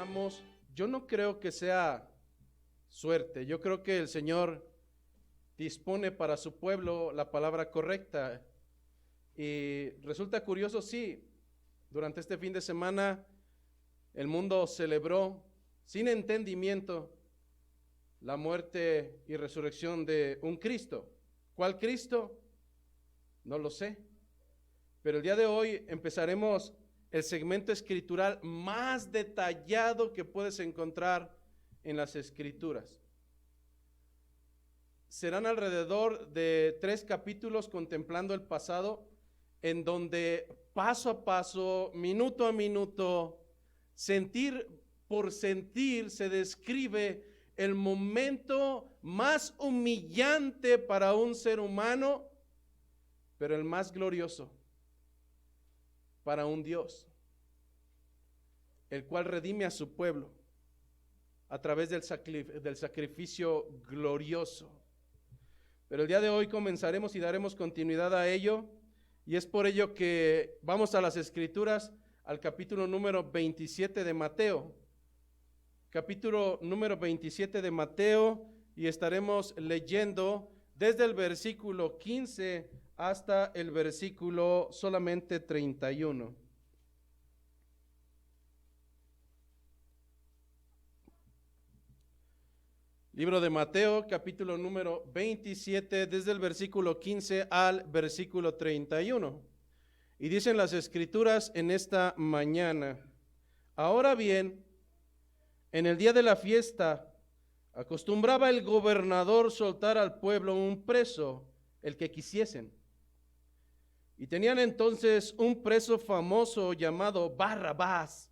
mencionamos, yo no creo que sea suerte. Yo creo que el Señor dispone para su pueblo la palabra correcta. Y resulta curioso, sí, durante este fin de semana el mundo celebró sin entendimiento la muerte y resurrección de un Cristo. ¿Cuál Cristo? No lo sé. Pero el día de hoy empezaremos el segmento escritural más detallado que puedes encontrar en las Escrituras. Serán alrededor de 3 capítulos contemplando el pasado, en donde paso a paso, minuto a minuto, sentir por sentir, se describe el momento más humillante para un ser humano, pero el más glorioso para un Dios, el cual redime a su pueblo a través del sacrificio glorioso. Pero el día de hoy comenzaremos y daremos continuidad a ello, y es por ello que vamos a las Escrituras, al capítulo número 27 de Mateo. Capítulo número 27 de Mateo, y estaremos leyendo desde el versículo 15 hasta el versículo solamente 31. Libro de Mateo, capítulo número 27, desde el versículo 15 al versículo 31. Y dicen las Escrituras en esta mañana: ahora bien, en el día de la fiesta, acostumbraba el gobernador soltar al pueblo un preso, el que quisiesen. Y tenían entonces un preso famoso llamado Barrabás.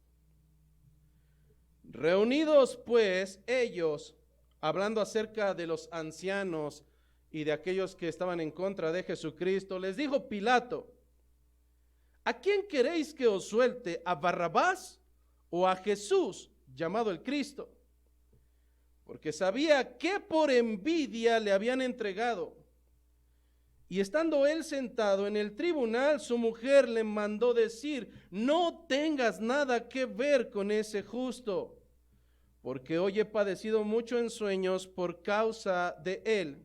Reunidos pues ellos, hablando acerca de los ancianos y de aquellos que estaban en contra de Jesucristo, les dijo Pilato: ¿a quién queréis que os suelte? ¿A Barrabás o a Jesús, llamado el Cristo? Porque sabía que por envidia le habían entregado. Y estando él sentado en el tribunal, su mujer le mandó decir: no tengas nada que ver con ese justo, porque hoy he padecido mucho en sueños por causa de él.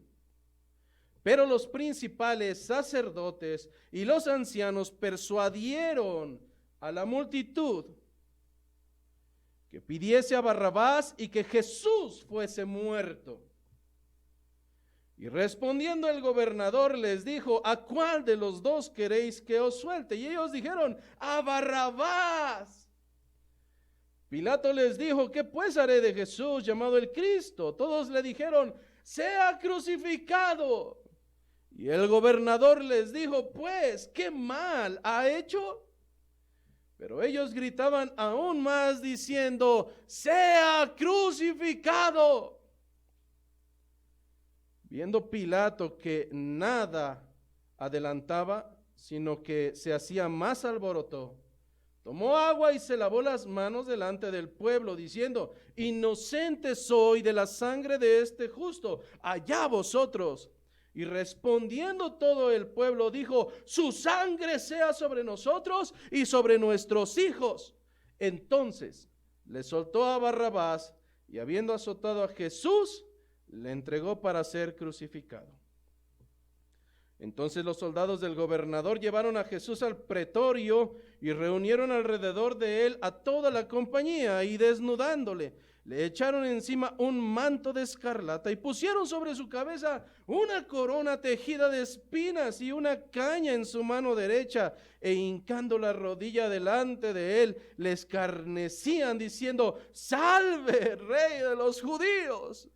Pero los principales sacerdotes y los ancianos persuadieron a la multitud que pidiese a Barrabás y que Jesús fuese muerto. Y respondiendo el gobernador les dijo: ¿a cuál de los dos queréis que os suelte? Y ellos dijeron: a Barrabás. Pilato les dijo: ¿qué pues haré de Jesús, llamado el Cristo? Todos le dijeron: sea crucificado. Y el gobernador les dijo: pues, ¿qué mal ha hecho? Pero ellos gritaban aún más diciendo: sea crucificado. Viendo Pilato que nada adelantaba, sino que se hacía más alboroto, tomó agua y se lavó las manos delante del pueblo, diciendo: inocente soy de la sangre de este justo, allá vosotros. Y respondiendo todo el pueblo dijo: su sangre sea sobre nosotros y sobre nuestros hijos. Entonces le soltó a Barrabás, y habiendo azotado a Jesús, le entregó para ser crucificado. Entonces los soldados del gobernador llevaron a Jesús al pretorio y reunieron alrededor de él a toda la compañía, y desnudándole, le echaron encima un manto de escarlata y pusieron sobre su cabeza una corona tejida de espinas y una caña en su mano derecha, e hincando la rodilla delante de él, le escarnecían diciendo: salve, rey de los judíos.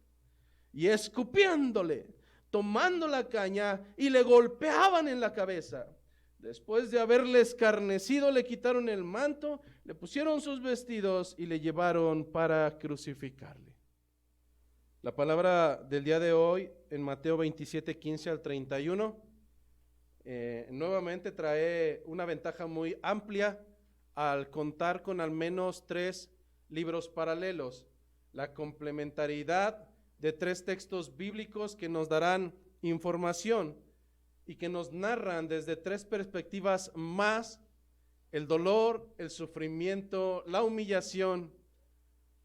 Y escupiéndole, tomando la caña, y le golpeaban en la cabeza. Después de haberle escarnecido, le quitaron el manto, le pusieron sus vestidos y le llevaron para crucificarle. La palabra del día de hoy en Mateo 27, 15 al 31, nuevamente trae una ventaja muy amplia al contar con al menos 3 libros paralelos. La complementariedad de 3 textos bíblicos que nos darán información y que nos narran desde 3 perspectivas más: el dolor, el sufrimiento, la humillación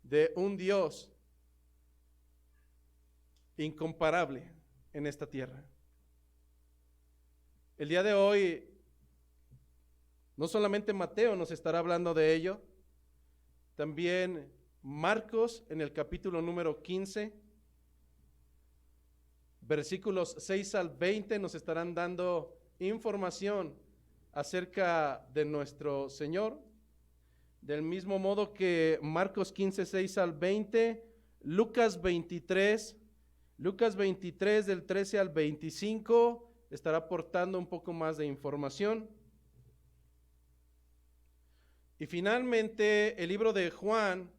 de un Dios incomparable en esta tierra. El día de hoy, no solamente Mateo nos estará hablando de ello, también Marcos en el capítulo número 15, versículos 6 al 20 nos estarán dando información acerca de nuestro Señor. Del mismo modo que Marcos 15, 6 al 20, Lucas 23 del 13 al 25 estará aportando un poco más de información. Y finalmente el libro de Juan,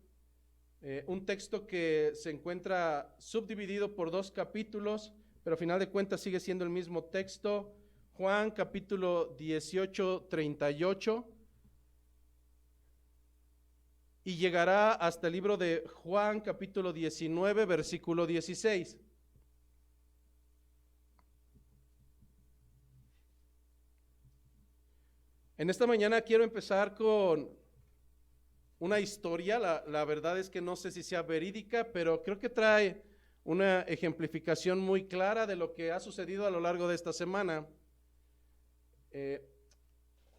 un texto que se encuentra subdividido por 2 capítulos, pero a final de cuentas sigue siendo el mismo texto. Juan capítulo 18, 38. Y llegará hasta el libro de Juan capítulo 19, versículo 16. En esta mañana quiero empezar con una historia, la verdad es que no sé si sea verídica, pero creo que trae una ejemplificación muy clara de lo que ha sucedido a lo largo de esta semana.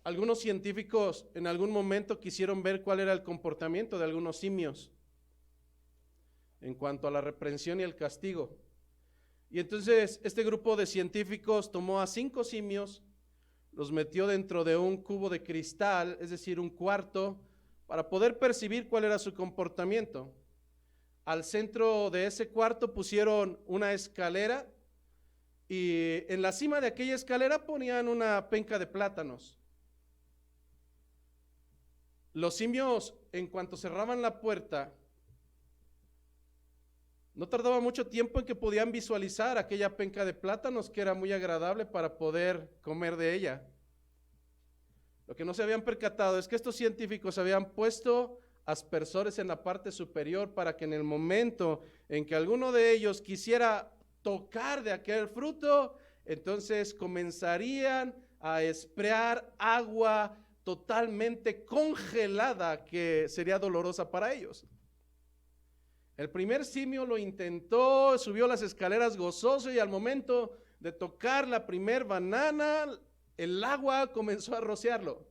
Algunos científicos en algún momento quisieron ver cuál era el comportamiento de algunos simios en cuanto a la reprensión y el castigo. Y entonces este grupo de científicos tomó a 5 simios, los metió dentro de un cubo de cristal, es decir, un cuarto, para poder percibir cuál era su comportamiento. Al centro de ese cuarto pusieron una escalera y en la cima de aquella escalera ponían una penca de plátanos. Los simios, en cuanto cerraban la puerta, no tardaba mucho tiempo en que podían visualizar aquella penca de plátanos que era muy agradable para poder comer de ella. Lo que no se habían percatado es que estos científicos habían puesto aspersores en la parte superior para que en el momento en que alguno de ellos quisiera tocar de aquel fruto, entonces comenzarían a esprear agua totalmente congelada que sería dolorosa para ellos. El primer simio lo intentó, subió las escaleras gozoso y al momento de tocar la primer banana, el agua comenzó a rociarlo.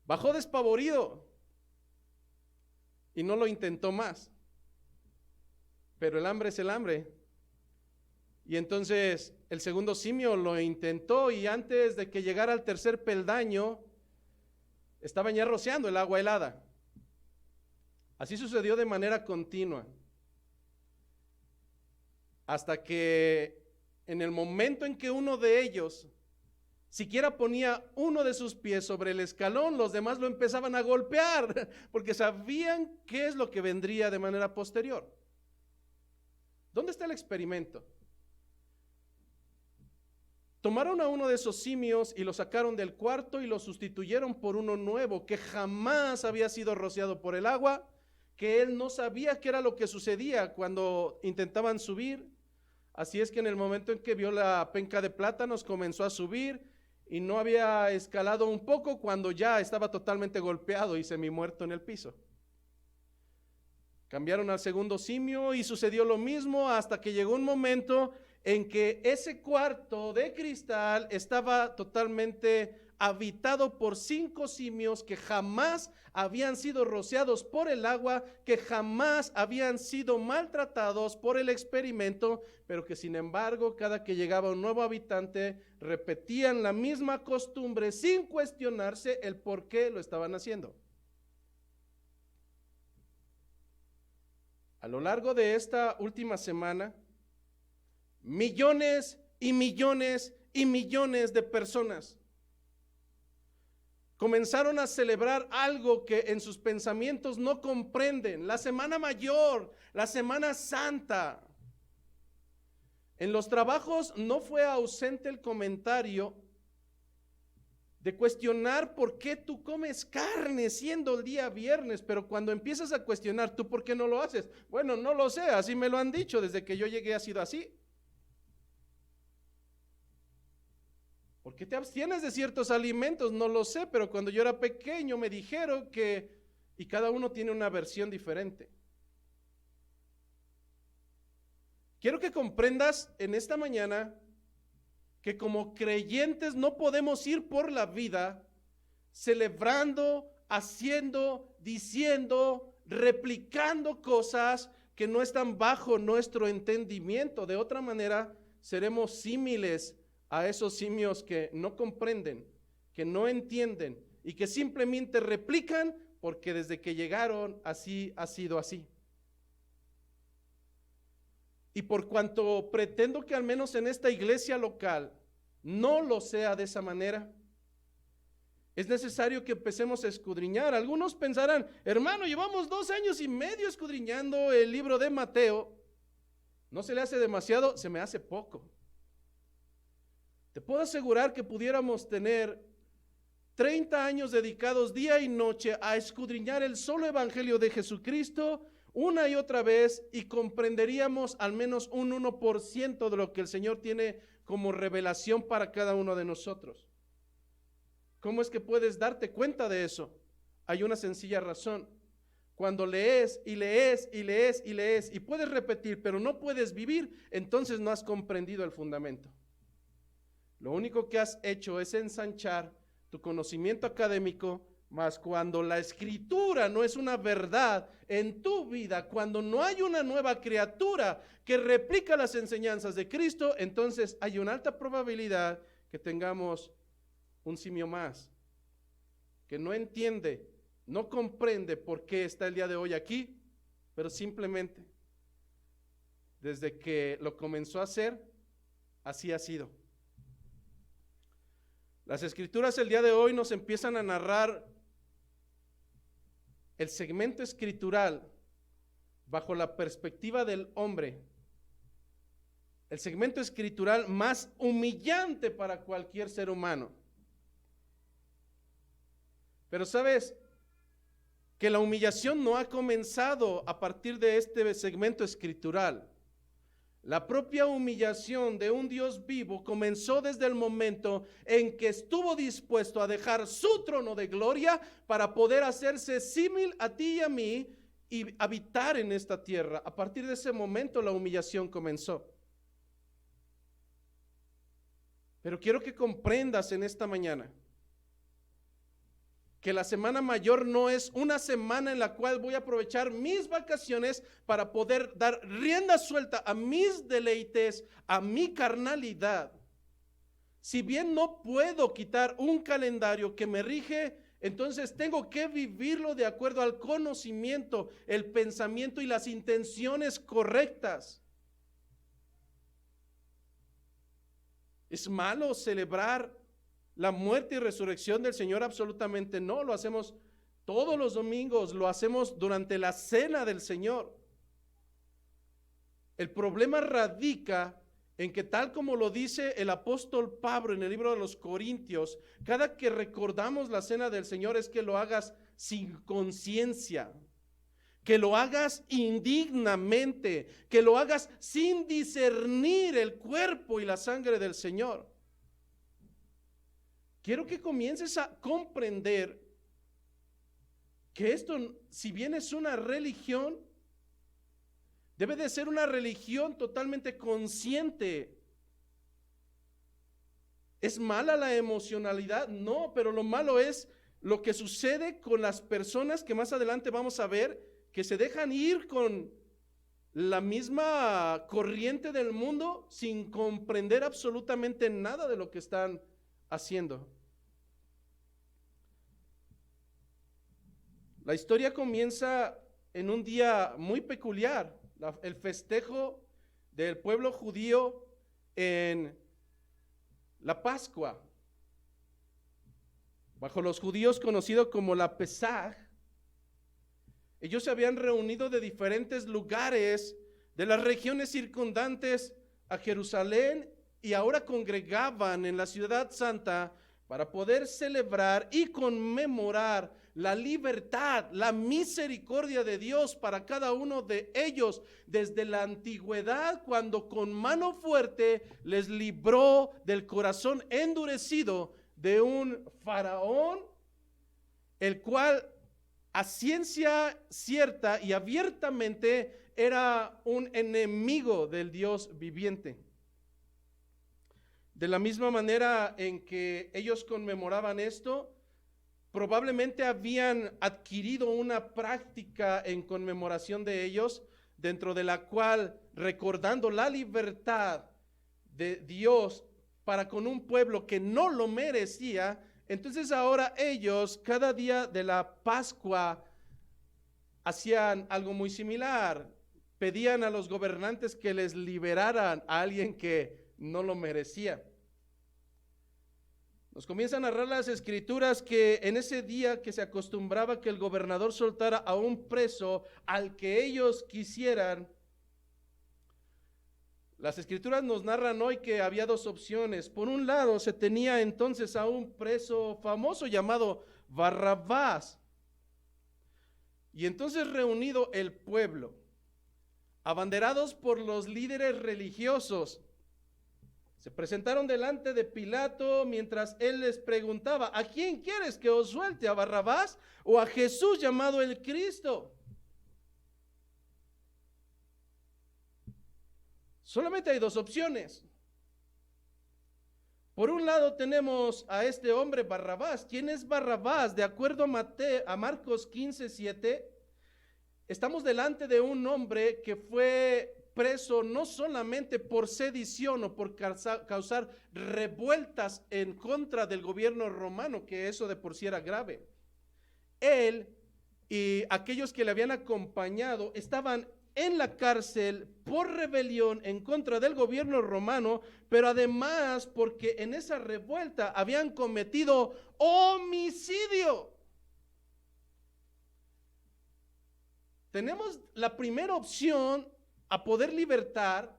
Bajó despavorido y no lo intentó más. Pero el hambre es el hambre. Y entonces el segundo simio lo intentó y antes de que llegara al tercer peldaño, estaban ya rociando el agua helada. Así sucedió de manera continua, hasta que en el momento en que uno de ellos siquiera ponía uno de sus pies sobre el escalón, los demás lo empezaban a golpear, porque sabían qué es lo que vendría de manera posterior. ¿Dónde está el experimento? Tomaron a uno de esos simios y lo sacaron del cuarto y lo sustituyeron por uno nuevo que jamás había sido rociado por el agua, que él no sabía qué era lo que sucedía cuando intentaban subir. Así es que en el momento en que vio la penca de plátanos comenzó a subir y no había escalado un poco cuando ya estaba totalmente golpeado y semimuerto en el piso. Cambiaron al segundo simio y sucedió lo mismo hasta que llegó un momento en que ese cuarto de cristal estaba totalmente habitado por 5 simios que jamás habían sido rociados por el agua, que jamás habían sido maltratados por el experimento, pero que sin embargo cada que llegaba un nuevo habitante repetían la misma costumbre sin cuestionarse el por qué lo estaban haciendo. A lo largo de esta última semana, millones y millones y millones de personas comenzaron a celebrar algo que en sus pensamientos no comprenden, la Semana Mayor, la Semana Santa. En los trabajos no fue ausente el comentario de cuestionar por qué tú comes carne siendo el día viernes, pero cuando empiezas a cuestionar, ¿tú por qué no lo haces? Bueno, no lo sé, así me lo han dicho, desde que yo llegué ha sido así. ¿Por qué te abstienes de ciertos alimentos? No lo sé, pero cuando yo era pequeño me dijeron que, y cada uno tiene una versión diferente. Quiero que comprendas en esta mañana que como creyentes no podemos ir por la vida celebrando, haciendo, diciendo, replicando cosas que no están bajo nuestro entendimiento. De otra manera, seremos símiles a esos simios que no comprenden, que no entienden y que simplemente replican porque desde que llegaron así ha sido así. Y por cuanto pretendo que al menos en esta iglesia local no lo sea de esa manera, es necesario que empecemos a escudriñar. Algunos pensarán, hermano, llevamos 2 años y medio escudriñando el libro de Mateo. ¿No se le hace demasiado? Se me hace poco. Te puedo asegurar que pudiéramos tener 30 años dedicados día y noche a escudriñar el solo evangelio de Jesucristo una y otra vez y comprenderíamos al menos un 1% de lo que el Señor tiene como revelación para cada uno de nosotros. ¿Cómo es que puedes darte cuenta de eso? Hay una sencilla razón. Cuando lees y lees y lees y lees y puedes repetir, pero no puedes vivir, entonces no has comprendido el fundamento. Lo único que has hecho es ensanchar tu conocimiento académico, mas cuando la escritura no es una verdad en tu vida, cuando no hay una nueva criatura que replica las enseñanzas de Cristo, entonces hay una alta probabilidad que tengamos un simio más, que no entiende, no comprende por qué está el día de hoy aquí, pero simplemente desde que lo comenzó a hacer, así ha sido. Las escrituras el día de hoy nos empiezan a narrar el segmento escritural bajo la perspectiva del hombre, el segmento escritural más humillante para cualquier ser humano. Pero sabes que la humillación no ha comenzado a partir de este segmento escritural. La propia humillación de un Dios vivo comenzó desde el momento en que estuvo dispuesto a dejar su trono de gloria para poder hacerse símil a ti y a mí y habitar en esta tierra. A partir de ese momento la humillación comenzó. Pero quiero que comprendas en esta mañana que la semana mayor no es una semana en la cual voy a aprovechar mis vacaciones para poder dar rienda suelta a mis deleites, a mi carnalidad. Si bien no puedo quitar un calendario que me rige, entonces tengo que vivirlo de acuerdo al conocimiento, el pensamiento y las intenciones correctas. ¿Es malo celebrar la muerte y resurrección del Señor? Absolutamente no. Lo hacemos todos los domingos, lo hacemos durante la cena del Señor. El problema radica en que, tal como lo dice el apóstol Pablo en el libro de los Corintios, cada que recordamos la cena del Señor es que lo hagas sin conciencia, que lo hagas indignamente, que lo hagas sin discernir el cuerpo y la sangre del Señor. Quiero que comiences a comprender que esto, si bien es una religión, debe de ser una religión totalmente consciente. ¿Es mala la emocionalidad? No, pero lo malo es lo que sucede con las personas que más adelante vamos a ver, que se dejan ir con la misma corriente del mundo sin comprender absolutamente nada de lo que están haciendo. La historia comienza en un día muy peculiar, el festejo del pueblo judío en la Pascua, bajo los judíos conocido como la Pesaj. Ellos se habían reunido de diferentes lugares de las regiones circundantes a Jerusalén y ahora congregaban en la ciudad santa para poder celebrar y conmemorar la libertad, la misericordia de Dios para cada uno de ellos desde la antigüedad, cuando con mano fuerte les libró del corazón endurecido de un faraón, el cual a ciencia cierta y abiertamente era un enemigo del Dios viviente. De la misma manera en que ellos conmemoraban esto, probablemente habían adquirido una práctica en conmemoración de ellos, dentro de la cual, recordando la libertad de Dios para con un pueblo que no lo merecía, entonces ahora ellos cada día de la Pascua hacían algo muy similar. Pedían a los gobernantes que les liberaran a alguien que no lo merecía. Nos comienzan a narrar las escrituras que en ese día que se acostumbraba que el gobernador soltara a un preso al que ellos quisieran, las escrituras nos narran hoy que había dos opciones. Por un lado, se tenía entonces a un preso famoso llamado Barrabás. Y entonces reunido el pueblo, abanderados por los líderes religiosos, se presentaron delante de Pilato mientras él les preguntaba: ¿a quién quieres que os suelte? ¿A Barrabás o a Jesús llamado el Cristo? Solamente hay dos opciones. Por un lado tenemos a este hombre Barrabás. ¿Quién es Barrabás? De acuerdo a Marcos 15:7, estamos delante de un hombre que fue preso no solamente por sedición o por causar revueltas en contra del gobierno romano, que eso de por sí era grave. Él y aquellos que le habían acompañado estaban en la cárcel por rebelión en contra del gobierno romano, pero además porque en esa revuelta habían cometido homicidio. Tenemos la primera opción a poder libertar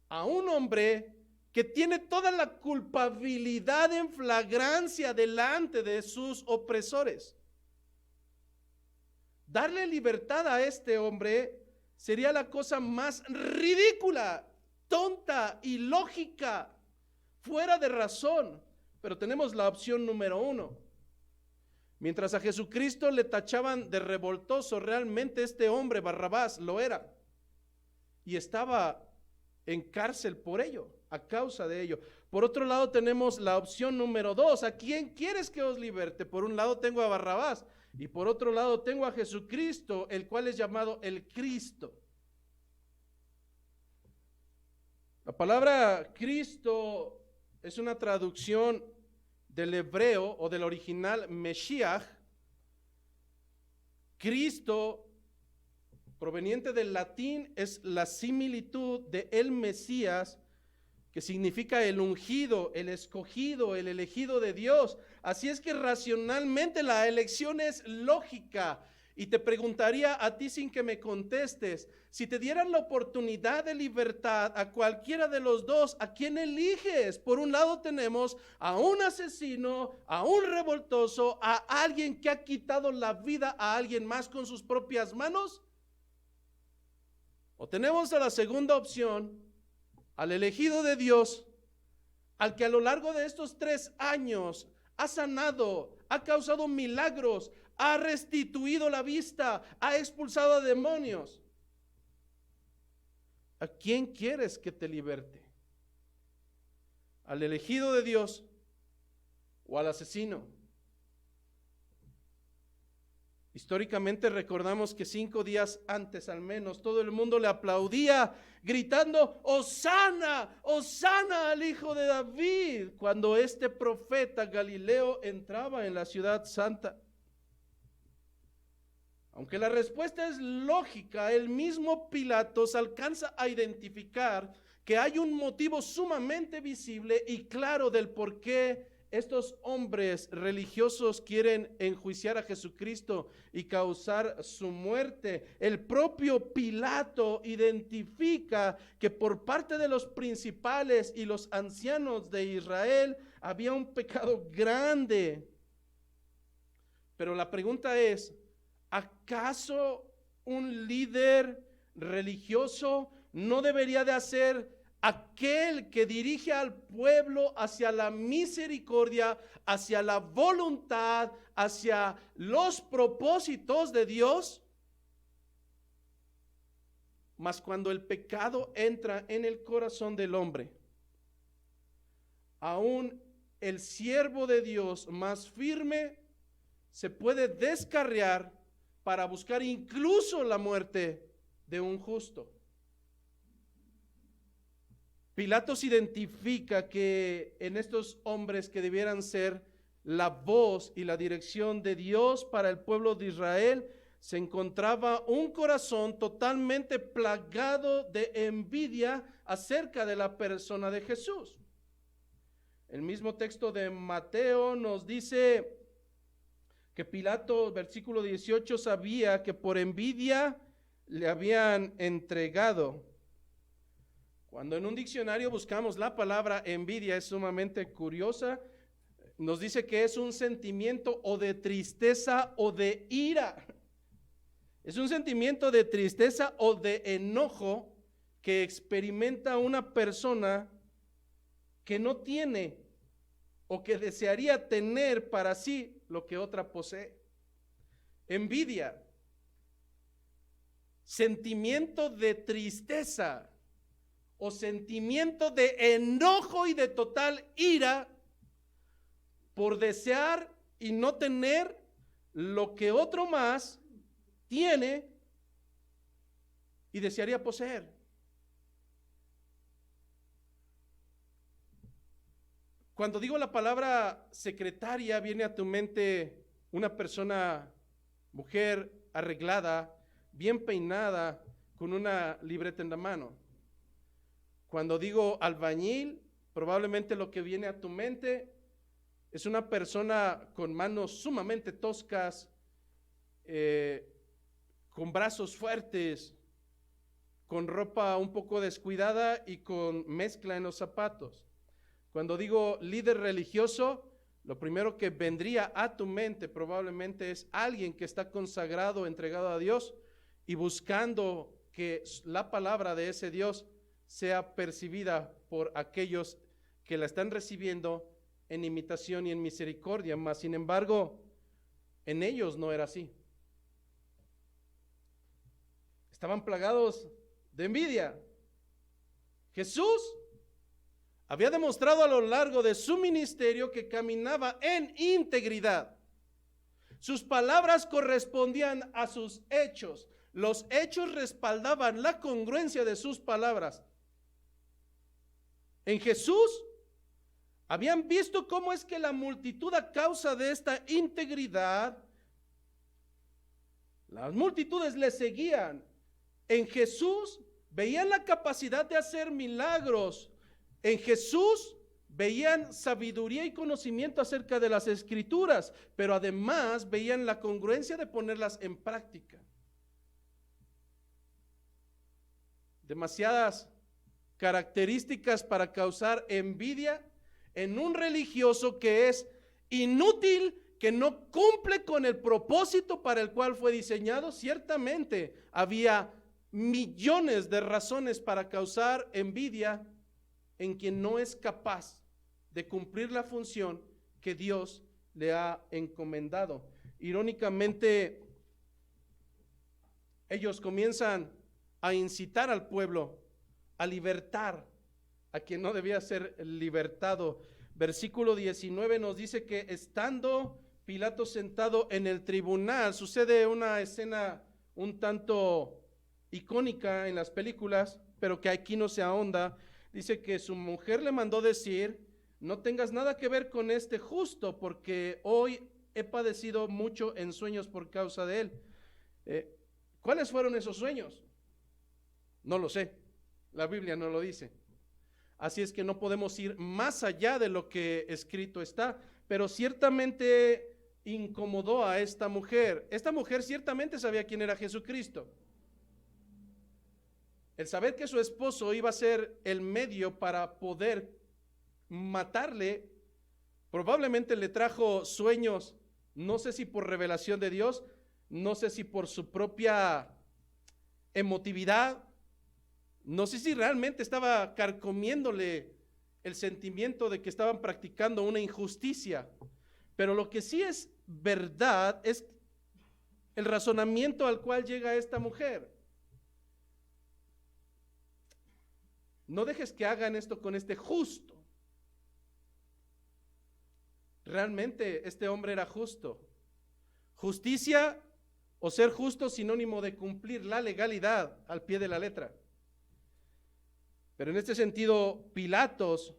a un hombre que tiene toda la culpabilidad en flagrancia delante de sus opresores. Darle libertad a este hombre sería la cosa más ridícula, tonta, ilógica, fuera de razón. Pero tenemos la opción número uno. Mientras a Jesucristo le tachaban de revoltoso, realmente este hombre Barrabás lo era. Y estaba en cárcel por ello, a causa de ello. Por otro lado tenemos la opción número dos. ¿A quién quieres que os liberte? Por un lado tengo a Barrabás y por otro lado tengo a Jesucristo, el cual es llamado el Cristo. La palabra Cristo es una traducción del hebreo o del original Meshiach. Cristo, proveniente del latín, es la similitud de el Mesías, que significa el ungido, el escogido, el elegido de Dios. Así es que racionalmente la elección es lógica. Y te preguntaría a ti sin que me contestes, si te dieran la oportunidad de libertad a cualquiera de los dos, ¿a quién eliges? Por un lado tenemos a un asesino, a un revoltoso, a alguien que ha quitado la vida a alguien más con sus propias manos. O tenemos a la segunda opción, al elegido de Dios, al que a lo largo de estos 3 años ha sanado, ha causado milagros, ha restituido la vista, ha expulsado a demonios. ¿A quién quieres que te liberte? ¿Al elegido de Dios o al asesino? Históricamente recordamos que 5 días antes al menos todo el mundo le aplaudía gritando: ¡Hosana! ¡Hosana al Hijo de David! Cuando este profeta Galileo entraba en la ciudad santa. Aunque la respuesta es lógica, el mismo Pilato se alcanza a identificar que hay un motivo sumamente visible y claro del por qué estos hombres religiosos quieren enjuiciar a Jesucristo y causar su muerte. El propio Pilato identifica que por parte de los principales y los ancianos de Israel había un pecado grande. Pero la pregunta es, ¿acaso un líder religioso no debería de hacer aquel que dirige al pueblo hacia la misericordia, hacia la voluntad, hacia los propósitos de Dios. Mas cuando el pecado entra en el corazón del hombre, aún el siervo de Dios más firme se puede descarriar para buscar incluso la muerte de un justo. Pilatos identifica que en estos hombres que debieran ser la voz y la dirección de Dios para el pueblo de Israel, se encontraba un corazón totalmente plagado de envidia acerca de la persona de Jesús. El mismo texto de Mateo nos dice que Pilato, versículo 18, sabía que por envidia le habían entregado. Cuando en un diccionario buscamos la palabra envidia, es sumamente curiosa. Nos dice que es un sentimiento o de tristeza o de ira. Es un sentimiento de tristeza o de enojo que experimenta una persona que no tiene o que desearía tener para sí lo que otra posee. Envidia, sentimiento de tristeza o sentimiento de enojo y de total ira por desear y no tener lo que otro más tiene y desearía poseer. Cuando digo la palabra secretaria, viene a tu mente una persona, mujer arreglada, bien peinada, con una libreta en la mano. Cuando digo albañil, probablemente lo que viene a tu mente es una persona con manos sumamente toscas, con brazos fuertes, con ropa un poco descuidada y con mezcla en los zapatos. Cuando digo líder religioso, lo primero que vendría a tu mente probablemente es alguien que está consagrado, entregado a Dios y buscando que la palabra de ese Dios sea percibida por aquellos que la están recibiendo en imitación y en misericordia. Mas, sin embargo, en ellos no era así. Estaban plagados de envidia. Jesús había demostrado a lo largo de su ministerio que caminaba en integridad. Sus palabras correspondían a sus hechos. Los hechos respaldaban la congruencia de sus palabras. En Jesús habían visto cómo es que la multitud, a causa de esta integridad, las multitudes le seguían. En Jesús veían la capacidad de hacer milagros. En Jesús veían sabiduría y conocimiento acerca de las Escrituras, pero además veían la congruencia de ponerlas en práctica. Demasiadas características para causar envidia en un religioso que es inútil, que no cumple con el propósito para el cual fue diseñado. Ciertamente había millones de razones para causar envidia en quien no es capaz de cumplir la función que Dios le ha encomendado. Irónicamente, ellos comienzan a incitar al pueblo a libertar a quien no debía ser libertado. Versículo 19 nos dice que estando Pilato sentado en el tribunal, sucede una escena un tanto icónica en las películas, pero que aquí no se ahonda. Dice que su mujer le mandó decir: no tengas nada que ver con este justo, porque hoy he padecido mucho en sueños por causa de él. ¿Cuáles fueron esos sueños? No lo sé, la Biblia no lo dice. Así es que no podemos ir más allá de lo que escrito está, pero ciertamente incomodó a esta mujer. Esta mujer ciertamente sabía quién era Jesucristo. El saber que su esposo iba a ser el medio para poder matarle, probablemente le trajo sueños, no sé si por revelación de Dios, no sé si por su propia emotividad, no sé si realmente estaba carcomiéndole el sentimiento de que estaban practicando una injusticia. Pero lo que sí es verdad es el razonamiento al cual llega esta mujer. No dejes que hagan esto con este justo. Realmente este hombre era justo. Justicia o ser justo sinónimo de cumplir la legalidad al pie de la letra. Pero en este sentido, Pilatos,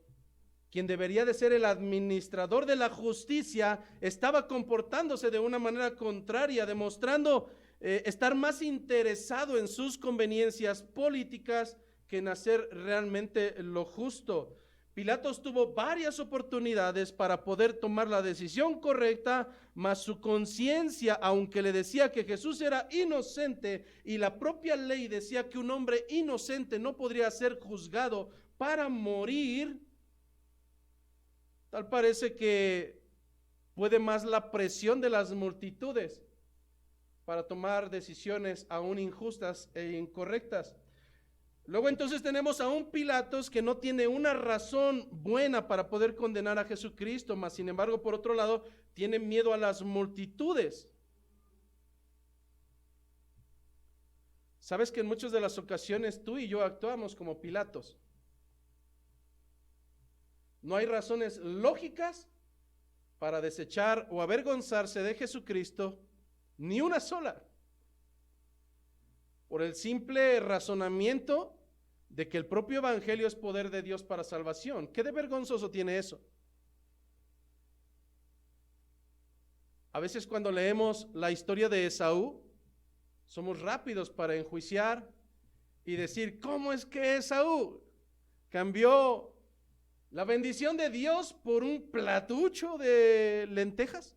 quien debería de ser el administrador de la justicia, estaba comportándose de una manera contraria, demostrando estar más interesado en sus conveniencias políticas que en hacer realmente lo justo. Pilatos tuvo varias oportunidades para poder tomar la decisión correcta, mas su conciencia, aunque le decía que Jesús era inocente y la propia ley decía que un hombre inocente no podría ser juzgado para morir, tal parece que puede más la presión de las multitudes para tomar decisiones aún injustas e incorrectas. Luego entonces tenemos a un Pilatos que no tiene una razón buena para poder condenar a Jesucristo, mas sin embargo, por otro lado, tiene miedo a las multitudes. Sabes que en muchas de las ocasiones tú y yo actuamos como Pilatos. No hay razones lógicas para desechar o avergonzarse de Jesucristo, ni una sola, por el simple razonamiento de que el propio evangelio es poder de Dios para salvación. ¿Qué de vergonzoso tiene eso? A veces cuando leemos la historia de Esaú, somos rápidos para enjuiciar y decir, ¿cómo es que Esaú cambió la bendición de Dios por un platucho de lentejas?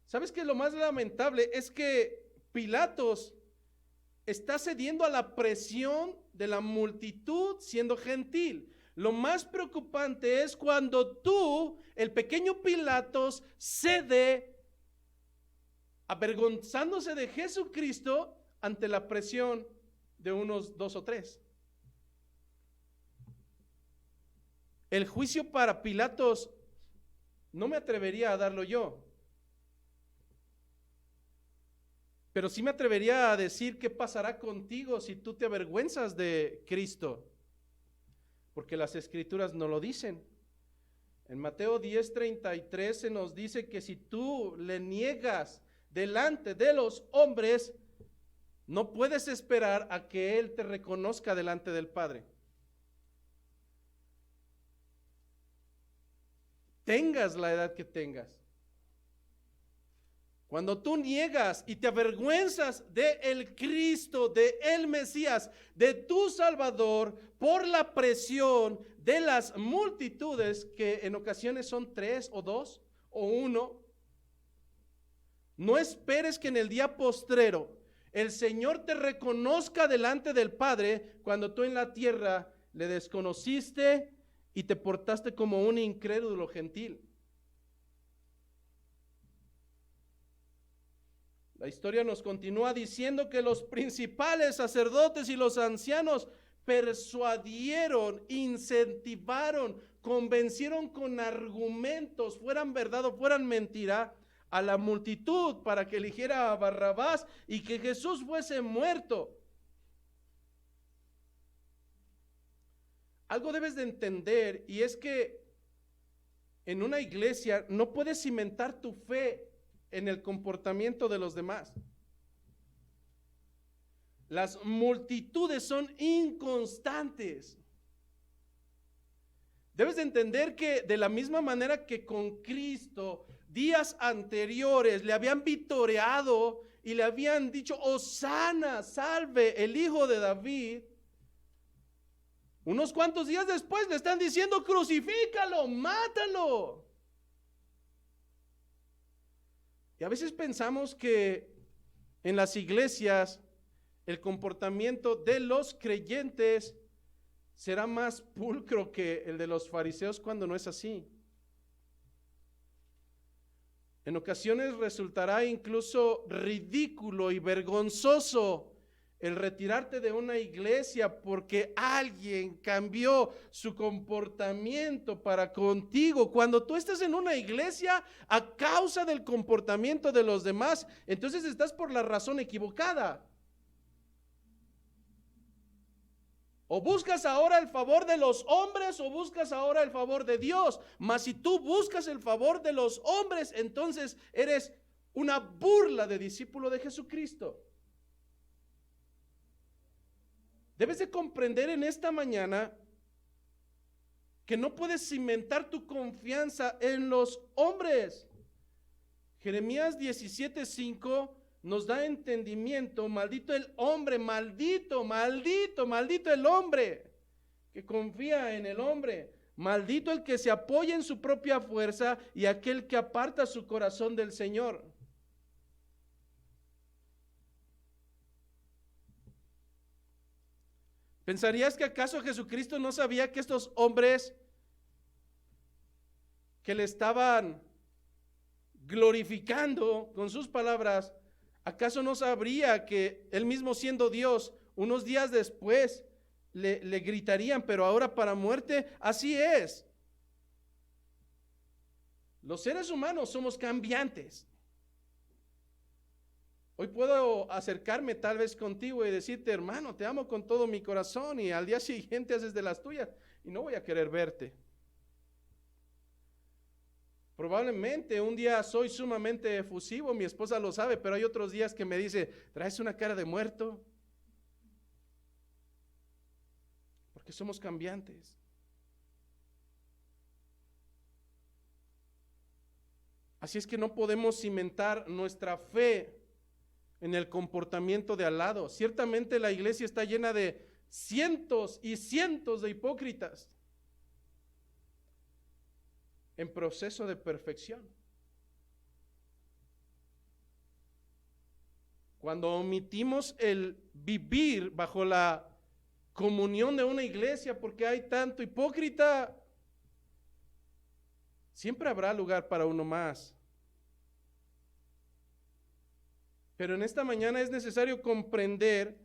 ¿Sabes qué? Lo más lamentable es que Pilatos está cediendo a la presión de la multitud siendo gentil. Lo más preocupante es cuando tú, el pequeño Pilatos, cede avergonzándose de Jesucristo ante la presión de unos 2 o 3. El juicio para Pilatos no me atrevería a darlo yo, pero sí me atrevería a decir qué pasará contigo si tú te avergüenzas de Cristo, porque las escrituras no lo dicen. En Mateo 10:33 se nos dice que si tú le niegas delante de los hombres, no puedes esperar a que Él te reconozca delante del Padre. Tengas la edad que tengas. Cuando tú niegas y te avergüenzas de el Cristo, de el Mesías, de tu Salvador, por la presión de las multitudes, que en ocasiones son 3 o 2 o 1, no esperes que en el día postrero el Señor te reconozca delante del Padre cuando tú en la tierra le desconociste y te portaste como un incrédulo gentil. La historia nos continúa diciendo que los principales sacerdotes y los ancianos persuadieron, incentivaron, convencieron con argumentos, fueran verdad o fueran mentira, a la multitud para que eligiera a Barrabás y que Jesús fuese muerto. Algo debes de entender, y es que en una iglesia no puedes cimentar tu fe en el comportamiento de los demás. Las multitudes son inconstantes. Debes de entender que de la misma manera que con Cristo, días anteriores le habían vitoreado y le habían dicho, Hosana, salve el hijo de David, unos cuantos días después le están diciendo, crucifícalo, mátalo. Y a veces pensamos que en las iglesias el comportamiento de los creyentes será más pulcro que el de los fariseos, cuando no es así. En ocasiones resultará incluso ridículo y vergonzoso el retirarte de una iglesia porque alguien cambió su comportamiento para contigo. Cuando tú estás en una iglesia a causa del comportamiento de los demás, entonces estás por la razón equivocada. O buscas ahora el favor de los hombres o buscas ahora el favor de Dios. Mas si tú buscas el favor de los hombres, entonces eres una burla de discípulo de Jesucristo. Debes de comprender en esta mañana que no puedes cimentar tu confianza en los hombres. Jeremías 17:5 nos da entendimiento. Maldito el hombre, maldito, maldito, maldito el hombre que confía en el hombre. Maldito el que se apoya en su propia fuerza y aquel que aparta su corazón del Señor. ¿Pensarías que acaso Jesucristo no sabía que estos hombres que le estaban glorificando con sus palabras, acaso no sabría que él mismo siendo Dios, unos días después le gritarían, pero ahora para muerte? Así es. Los seres humanos somos cambiantes. Hoy puedo acercarme tal vez contigo y decirte, hermano, te amo con todo mi corazón, y al día siguiente haces de las tuyas y no voy a querer verte. Probablemente un día soy sumamente efusivo, mi esposa lo sabe, pero hay otros días que me dice, traes una cara de muerto. Porque somos cambiantes. Así es que no podemos cimentar nuestra fe en el comportamiento de al lado. Ciertamente la iglesia está llena de cientos y cientos de hipócritas en proceso de perfección. Cuando omitimos el vivir bajo la comunión de una iglesia porque hay tanto hipócrita, siempre habrá lugar para uno más. Pero en esta mañana es necesario comprender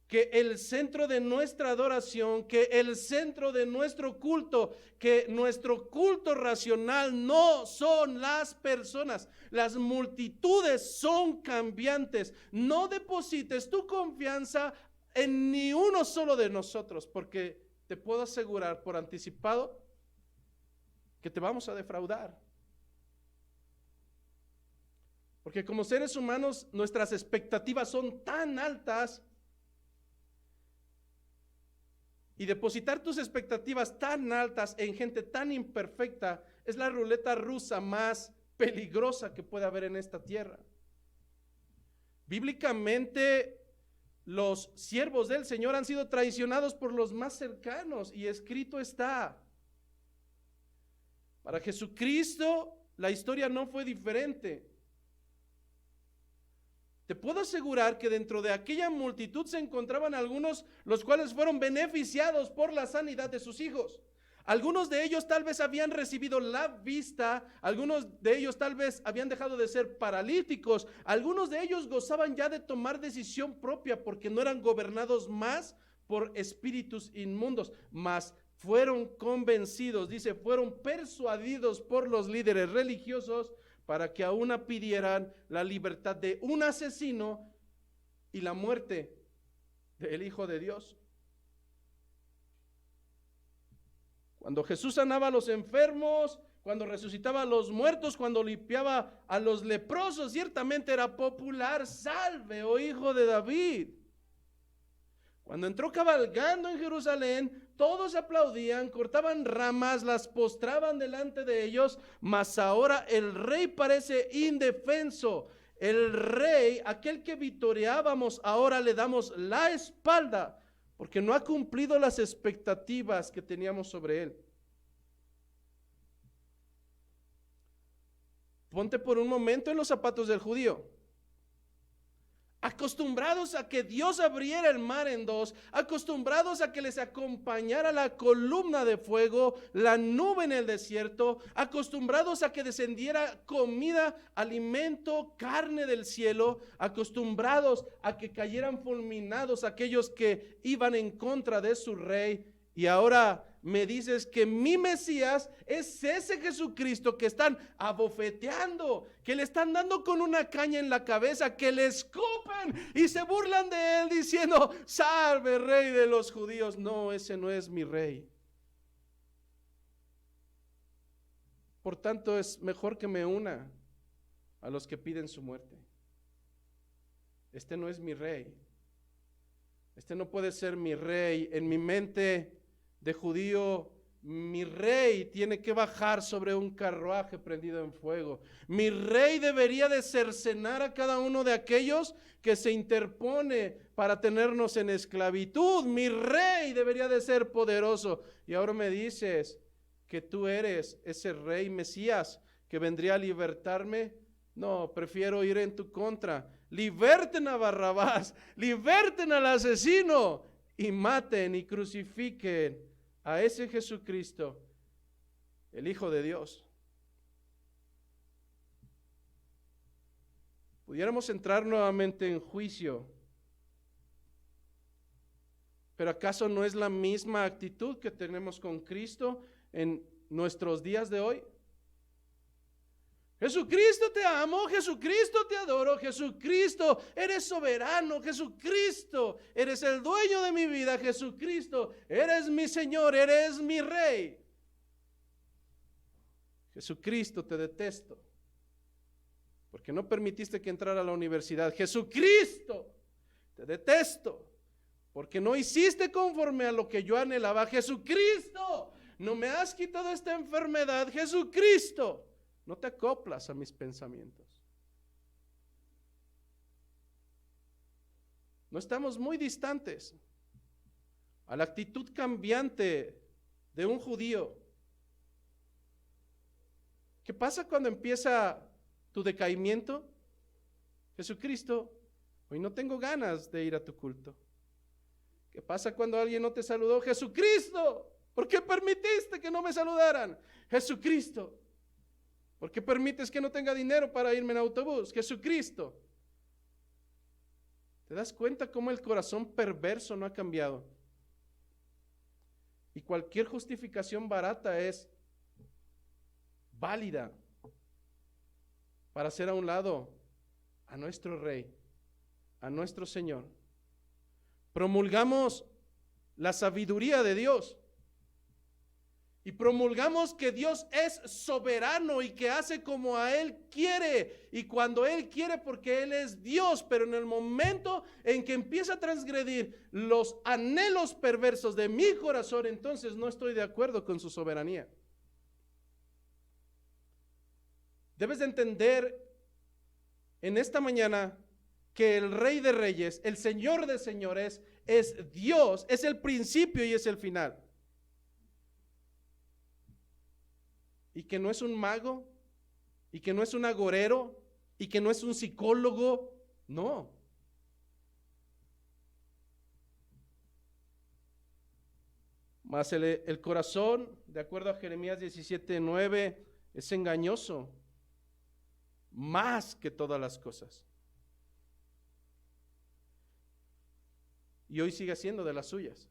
que el centro de nuestra adoración, que el centro de nuestro culto, que nuestro culto racional no son las personas. Las multitudes son cambiantes. No deposites tu confianza en ni uno solo de nosotros, porque te puedo asegurar por anticipado que te vamos a defraudar. Porque como seres humanos nuestras expectativas son tan altas, y depositar tus expectativas tan altas en gente tan imperfecta es la ruleta rusa más peligrosa que puede haber en esta tierra. Bíblicamente, los siervos del Señor han sido traicionados por los más cercanos, y escrito está. Para Jesucristo la historia no fue diferente. Te puedo asegurar que dentro de aquella multitud se encontraban algunos los cuales fueron beneficiados por la sanidad de sus hijos. Algunos de ellos tal vez habían recibido la vista, algunos de ellos tal vez habían dejado de ser paralíticos, algunos de ellos gozaban ya de tomar decisión propia porque no eran gobernados más por espíritus inmundos, mas fueron convencidos, dice, fueron persuadidos por los líderes religiosos para que a una pidieran la libertad de un asesino y la muerte del Hijo de Dios. Cuando Jesús sanaba a los enfermos, cuando resucitaba a los muertos, cuando limpiaba a los leprosos, ciertamente era popular. Salve, oh Hijo de David. Cuando entró cabalgando en Jerusalén, todos aplaudían, cortaban ramas, las postraban delante de ellos, mas ahora el rey parece indefenso. El rey, aquel que vitoreábamos, ahora le damos la espalda, porque no ha cumplido las expectativas que teníamos sobre él. Ponte por un momento en los zapatos del judío. acostumbrados a que Dios abriera el mar en dos, acostumbrados a que les acompañara la columna de fuego, la nube en el desierto, acostumbrados a que descendiera comida, alimento, carne del cielo, acostumbrados a que cayeran fulminados aquellos que iban en contra de su rey. Y ahora me dices que mi Mesías es ese Jesucristo que están abofeteando, que le están dando con una caña en la cabeza, que le escupen y se burlan de él diciendo: salve, rey de los judíos. No, ese no es mi rey. Por tanto, es mejor que me una a los que piden su muerte. Este no es mi rey. Este no puede ser mi rey. En mi mente de judío, mi rey tiene que bajar sobre un carruaje prendido en fuego. Mi rey debería de cercenar a cada uno de aquellos que se interpone para tenernos en esclavitud. Mi rey debería de ser poderoso. Y ahora me dices que tú eres ese rey Mesías que vendría a libertarme. No, prefiero ir en tu contra. Liberten a Barrabás, liberten al asesino y maten y crucifiquen a ese Jesucristo, el Hijo de Dios. Pudiéramos entrar nuevamente en juicio, pero ¿acaso no es la misma actitud que tenemos con Cristo en nuestros días de hoy? Jesucristo te amo, Jesucristo te adoro, Jesucristo eres soberano, Jesucristo eres el dueño de mi vida, Jesucristo eres mi Señor, eres mi Rey. Jesucristo, te detesto porque no permitiste que entrara a la universidad. Jesucristo, te detesto porque no hiciste conforme a lo que yo anhelaba. Jesucristo, no me has quitado esta enfermedad. Jesucristo, no te acoplas a mis pensamientos. No estamos muy distantes a la actitud cambiante de un judío. ¿Qué pasa cuando empieza tu decaimiento? Jesucristo, hoy no tengo ganas de ir a tu culto. ¿Qué pasa cuando alguien no te saludó? Jesucristo, ¿por qué permitiste que no me saludaran? Jesucristo, ¿por qué permites que no tenga dinero para irme en autobús? Jesucristo. ¿Te das cuenta cómo el corazón perverso no ha cambiado? Y cualquier justificación barata es válida para hacer a un lado a nuestro Rey, a nuestro Señor. Promulgamos la sabiduría de Dios. Y promulgamos que Dios es soberano y que hace como a Él quiere y cuando Él quiere, porque Él es Dios. Pero en el momento en que empieza a transgredir los anhelos perversos de mi corazón, entonces no estoy de acuerdo con su soberanía. Debes de entender en esta mañana que el Rey de Reyes, el Señor de Señores, es Dios, es el principio y es el final. Y que no es un mago, y que no es un agorero, y que no es un psicólogo, no. Mas el corazón, de acuerdo a Jeremías 17:9, es engañoso, más que todas las cosas. Y hoy sigue siendo de las suyas.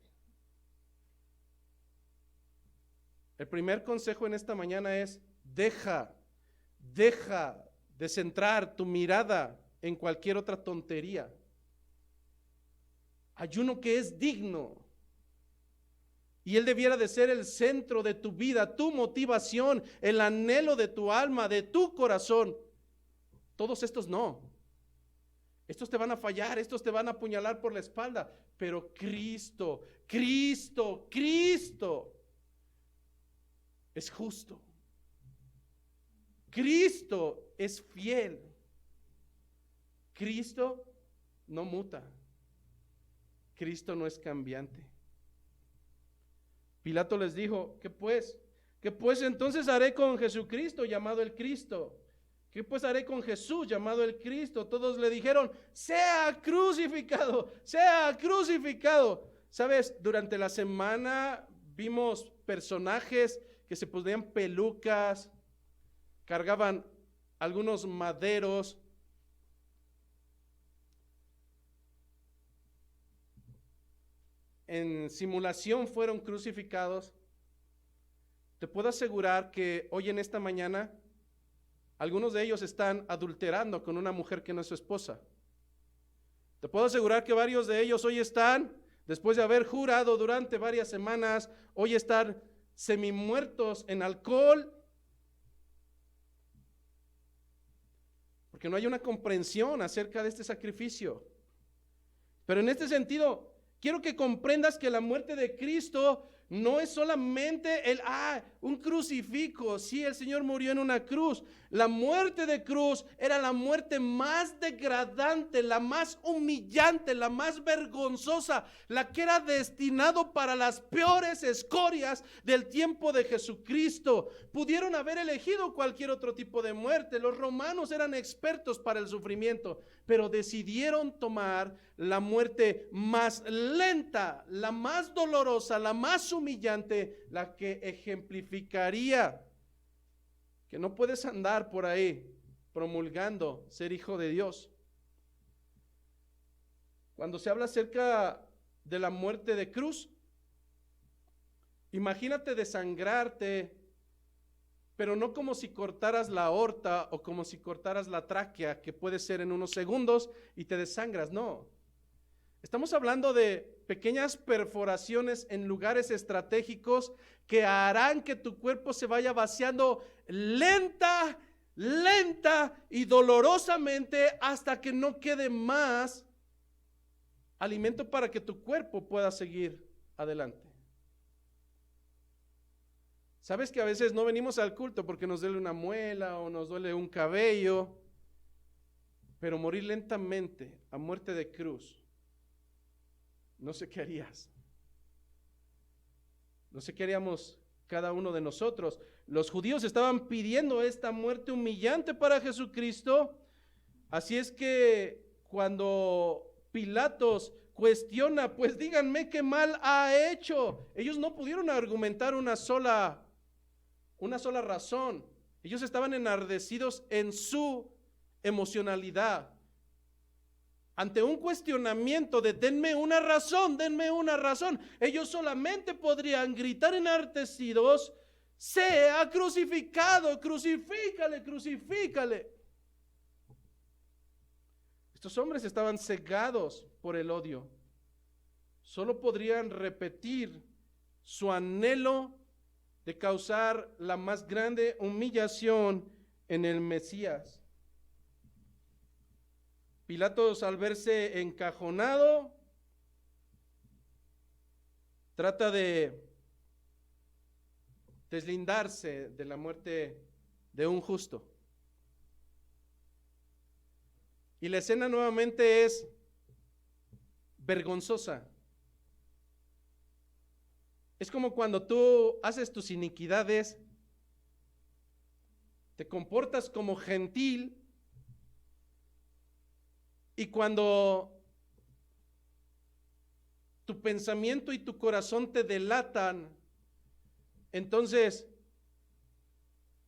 El primer consejo en esta mañana es: deja de centrar tu mirada en cualquier otra tontería. Hay uno que es digno y Él debiera de ser el centro de tu vida, tu motivación, el anhelo de tu alma, de tu corazón. Todos estos no. Estos te van a fallar, estos te van a apuñalar por la espalda, pero Cristo es justo. Cristo es fiel. Cristo no muta. Cristo no es cambiante. Pilato les dijo: ¿qué pues entonces haré con Jesucristo, llamado el Cristo? ¿Qué pues haré con Jesús llamado el Cristo? Todos le dijeron, sea crucificado, sea crucificado. Sabes, durante la semana vimos personajes que se ponían pelucas, cargaban algunos maderos. En simulación fueron crucificados. Te puedo asegurar que hoy en esta mañana algunos de ellos están adulterando con una mujer que no es su esposa. Te puedo asegurar que varios de ellos hoy están, después de haber jurado durante varias semanas, hoy están semimuertos en alcohol, porque no hay una comprensión acerca de este sacrificio. Pero en este sentido, quiero que comprendas que la muerte de Cristo no es solamente un crucifijo. Sí, el Señor murió en una cruz. La muerte de cruz era la muerte más degradante, la más humillante, la más vergonzosa, la que era destinado para las peores escorias del tiempo de Jesucristo. Pudieron haber elegido cualquier otro tipo de muerte. Los romanos eran expertos para el sufrimiento, pero decidieron tomar la muerte más lenta, la más dolorosa, la más humillante, la que ejemplificaría que no puedes andar por ahí promulgando ser hijo de Dios. Cuando se habla acerca de la muerte de cruz, imagínate desangrarte, pero no como si cortaras la aorta o como si cortaras la tráquea, que puede ser en unos segundos y te desangras, no. Estamos hablando de pequeñas perforaciones en lugares estratégicos que harán que tu cuerpo se vaya vaciando lenta y dolorosamente hasta que no quede más alimento para que tu cuerpo pueda seguir adelante. ¿Sabes que a veces no venimos al culto porque nos duele una muela o nos duele un cabello? Pero morir lentamente a muerte de cruz, no sé qué harías. No sé qué haríamos cada uno de nosotros. Los judíos estaban pidiendo esta muerte humillante para Jesucristo. Así es que cuando Pilatos cuestiona, pues díganme qué mal ha hecho, ellos no pudieron argumentar una sola razón. Ellos estaban enardecidos en su emocionalidad. Ante un cuestionamiento de denme una razón, ellos solamente podrían gritar enardecidos, sea crucificado, crucifícale. Estos hombres estaban cegados por el odio. Solo podrían repetir su anhelo de causar la más grande humillación en el Mesías. Pilatos, al verse encajonado, trata de deslindarse de la muerte de un justo. Y la escena nuevamente es vergonzosa. Es como cuando tú haces tus iniquidades, te comportas como gentil, y cuando tu pensamiento y tu corazón te delatan, entonces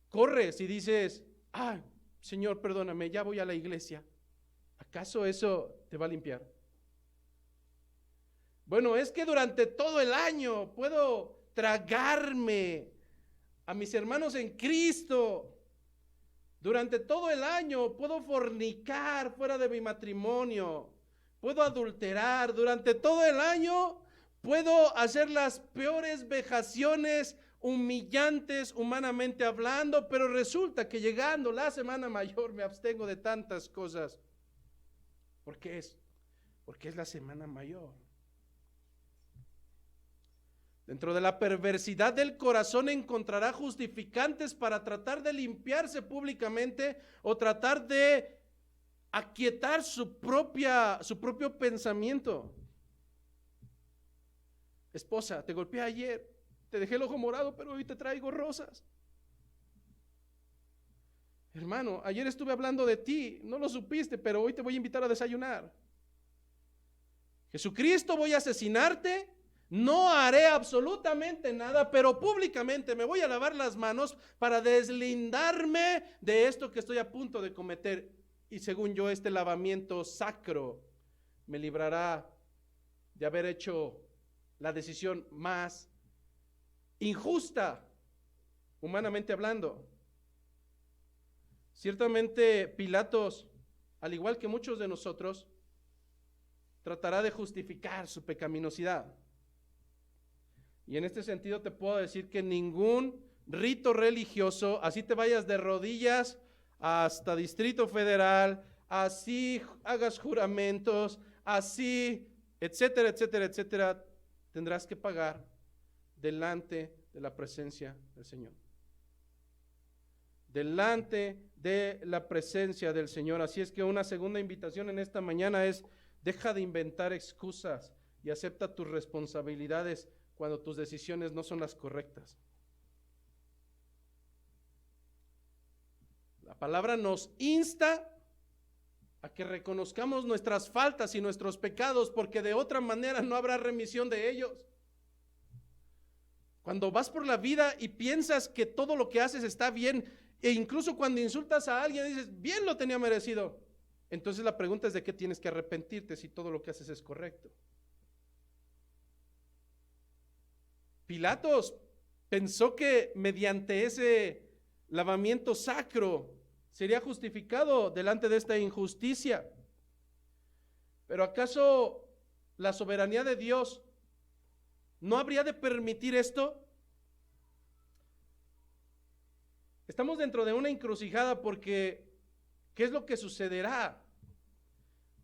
corres y dices, Señor, perdóname, ya voy a la iglesia. ¿Acaso eso te va a limpiar? Bueno, es que durante todo el año puedo tragarme a mis hermanos en Cristo. Durante todo el año puedo fornicar fuera de mi matrimonio, puedo adulterar, durante todo el año puedo hacer las peores vejaciones humillantes humanamente hablando, pero resulta que llegando la semana mayor me abstengo de tantas cosas. ¿Por qué es? Porque es la semana mayor. Dentro de la perversidad del corazón encontrará justificantes para tratar de limpiarse públicamente o tratar de aquietar su propio pensamiento. Esposa, te golpeé ayer, te dejé el ojo morado, pero hoy te traigo rosas. Hermano, ayer estuve hablando de ti, no lo supiste, pero hoy te voy a invitar a desayunar. Jesucristo, voy a asesinarte, no haré absolutamente nada, pero públicamente me voy a lavar las manos para deslindarme de esto que estoy a punto de cometer. Y según yo, este lavamiento sacro me librará de haber hecho la decisión más injusta, humanamente hablando. Ciertamente Pilatos, al igual que muchos de nosotros, tratará de justificar su pecaminosidad. Y en este sentido te puedo decir que ningún rito religioso, así te vayas de rodillas hasta Distrito Federal, así hagas juramentos, así, etcétera, etcétera, etcétera, tendrás que pagar delante de la presencia del Señor. Delante de la presencia del Señor. Así es que una segunda invitación en esta mañana es: deja de inventar excusas y acepta tus responsabilidades cuando tus decisiones no son las correctas. La palabra nos insta a que reconozcamos nuestras faltas y nuestros pecados, porque de otra manera no habrá remisión de ellos. Cuando vas por la vida y piensas que todo lo que haces está bien, e incluso cuando insultas a alguien dices, bien lo tenía merecido, entonces la pregunta es: ¿de qué tienes que arrepentirte si todo lo que haces es correcto? Pilatos pensó que mediante ese lavamiento sacro sería justificado delante de esta injusticia. Pero ¿acaso la soberanía de Dios no habría de permitir esto? Estamos dentro de una encrucijada porque ¿qué es lo que sucederá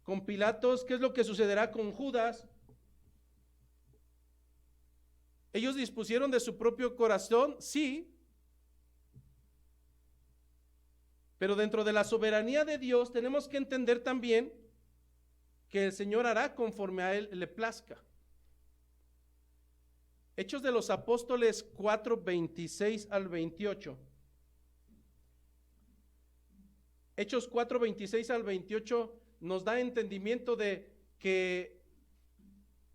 con Pilatos? ¿Qué es lo que sucederá con Judas? ¿Ellos dispusieron de su propio corazón? Sí. Pero dentro de la soberanía de Dios tenemos que entender también que el Señor hará conforme a Él le plazca. Hechos de los Apóstoles 4, 26 al 28. Hechos 4, 26 al 28 nos da entendimiento de que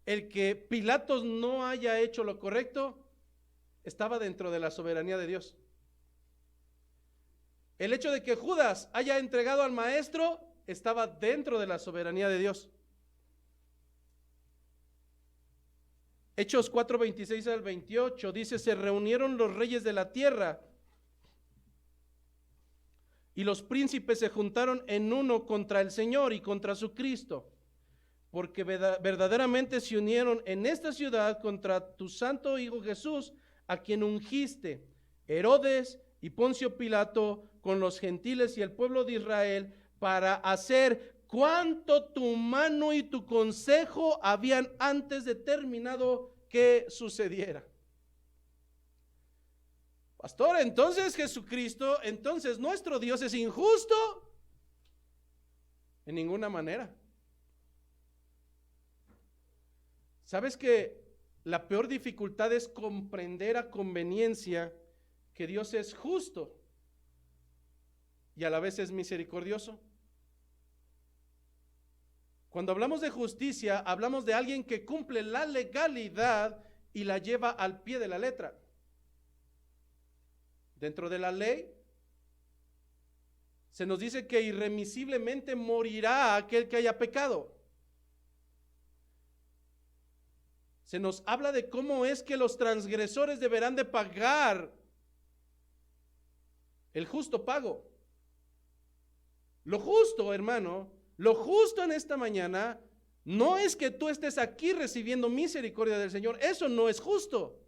el que Pilatos no haya hecho lo correcto estaba dentro de la soberanía de Dios. El hecho de que Judas haya entregado al maestro estaba dentro de la soberanía de Dios. Hechos 4, 26 al 28 dice: se reunieron los reyes de la tierra y los príncipes se juntaron en uno contra el Señor y contra su Cristo, porque verdaderamente se unieron en esta ciudad contra tu santo Hijo Jesús, a quien ungiste, Herodes y Poncio Pilato, con los gentiles y el pueblo de Israel, para hacer cuanto tu mano y tu consejo habían antes determinado que sucediera. Pastor, entonces Jesucristo, entonces nuestro Dios es injusto. En ninguna manera. ¿Sabes que la peor dificultad es comprender a conveniencia que Dios es justo y a la vez es misericordioso? Cuando hablamos de justicia, hablamos de alguien que cumple la legalidad y la lleva al pie de la letra. Dentro de la ley se nos dice que irremisiblemente morirá aquel que haya pecado. Se nos habla de cómo es que los transgresores deberán de pagar el justo pago. Lo justo, hermano, lo justo en esta mañana no es que tú estés aquí recibiendo misericordia del Señor. Eso no es justo.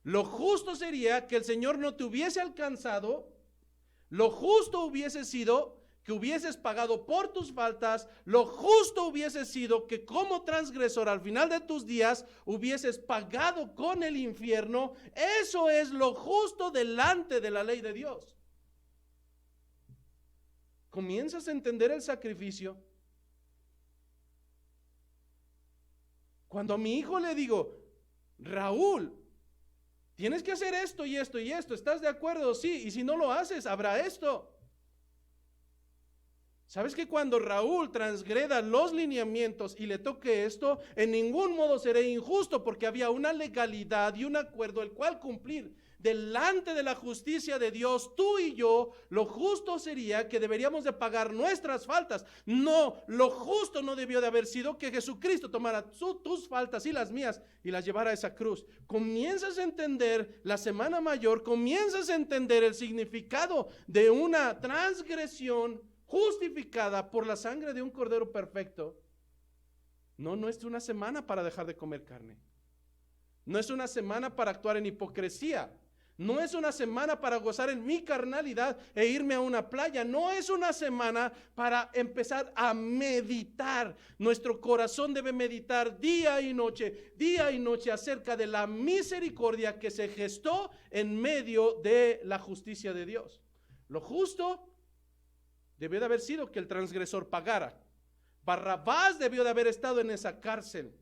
Lo justo sería que el Señor no te hubiese alcanzado. Lo justo hubiese sido que hubieses pagado por tus faltas. Lo justo hubiese sido que como transgresor al final de tus días hubieses pagado con el infierno. Eso es lo justo delante de la ley de Dios. ¿Comienzas a entender el sacrificio? Cuando a mi hijo le digo, Raúl, Tienes que hacer esto y esto y esto. ¿Estás de acuerdo? Sí. Y si no lo haces, habrá esto. ¿Sabes que cuando Raúl transgreda los lineamientos y le toque esto, en ningún modo seré injusto, porque había una legalidad y un acuerdo el cual cumplir? Delante de la justicia de Dios, tú y yo, lo justo sería que deberíamos de pagar nuestras faltas. No, lo justo no debió de haber sido que Jesucristo tomara tus faltas y las mías y las llevara a esa cruz. Comienzas a entender la Semana Mayor, comienzas a entender el significado de una transgresión justificada por la sangre de un cordero perfecto. No es una semana para dejar de comer carne. No es una semana para actuar en hipocresía. No es una semana para gozar en mi carnalidad e irme a una playa. No es una semana para empezar a meditar. Nuestro corazón debe meditar día y noche acerca de la misericordia que se gestó en medio de la justicia de Dios. Lo justo debió de haber sido que el transgresor pagara. Barrabás debió de haber estado en esa cárcel.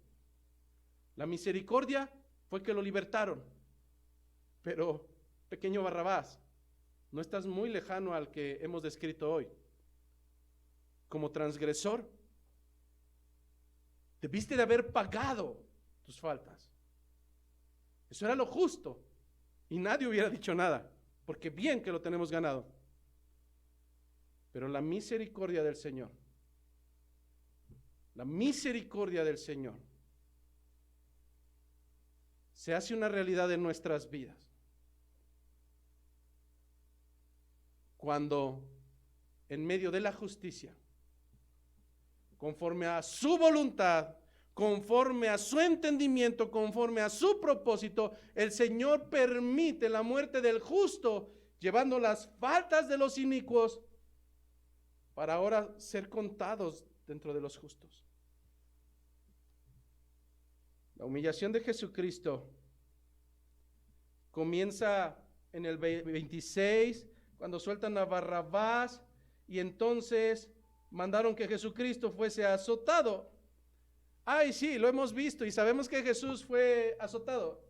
La misericordia fue que lo libertaron. Pero, pequeño Barrabás, no estás muy lejano al que hemos descrito hoy. Como transgresor, debiste de haber pagado tus faltas. Eso era lo justo. Y nadie hubiera dicho nada, porque bien que lo tenemos ganado. Pero la misericordia del Señor, se hace una realidad en nuestras vidas cuando en medio de la justicia, conforme a su voluntad, conforme a su entendimiento, conforme a su propósito, el Señor permite la muerte del justo, llevando las faltas de los inicuos para ahora ser contados dentro de los justos. La humillación de Jesucristo comienza en el 26, cuando sueltan a Barrabás, y entonces mandaron que Jesucristo fuese azotado. Ay, sí, lo hemos visto y sabemos que Jesús fue azotado.